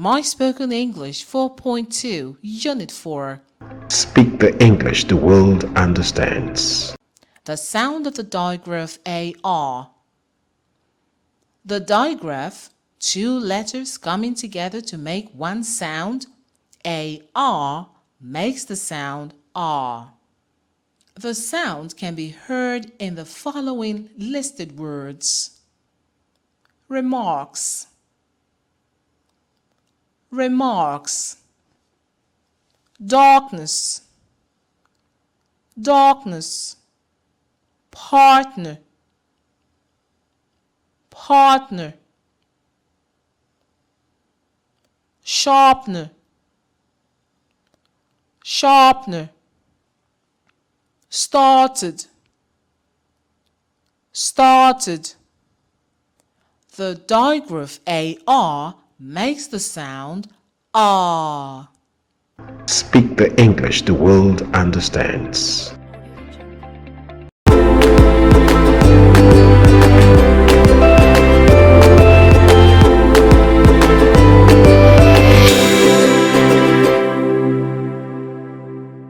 My Spoken English 4.2, Unit 4. Speak the English the world understands. The sound of the digraph AR. The digraph, two letters coming together to make one sound, AR, makes the sound R. The sound can be heard in the following listed words. Remarks, remarks. Darkness, darkness. Partner, partner. Sharpener, sharpener. Started, started. The digraph AR makes the sound R. Speak the English the world understands.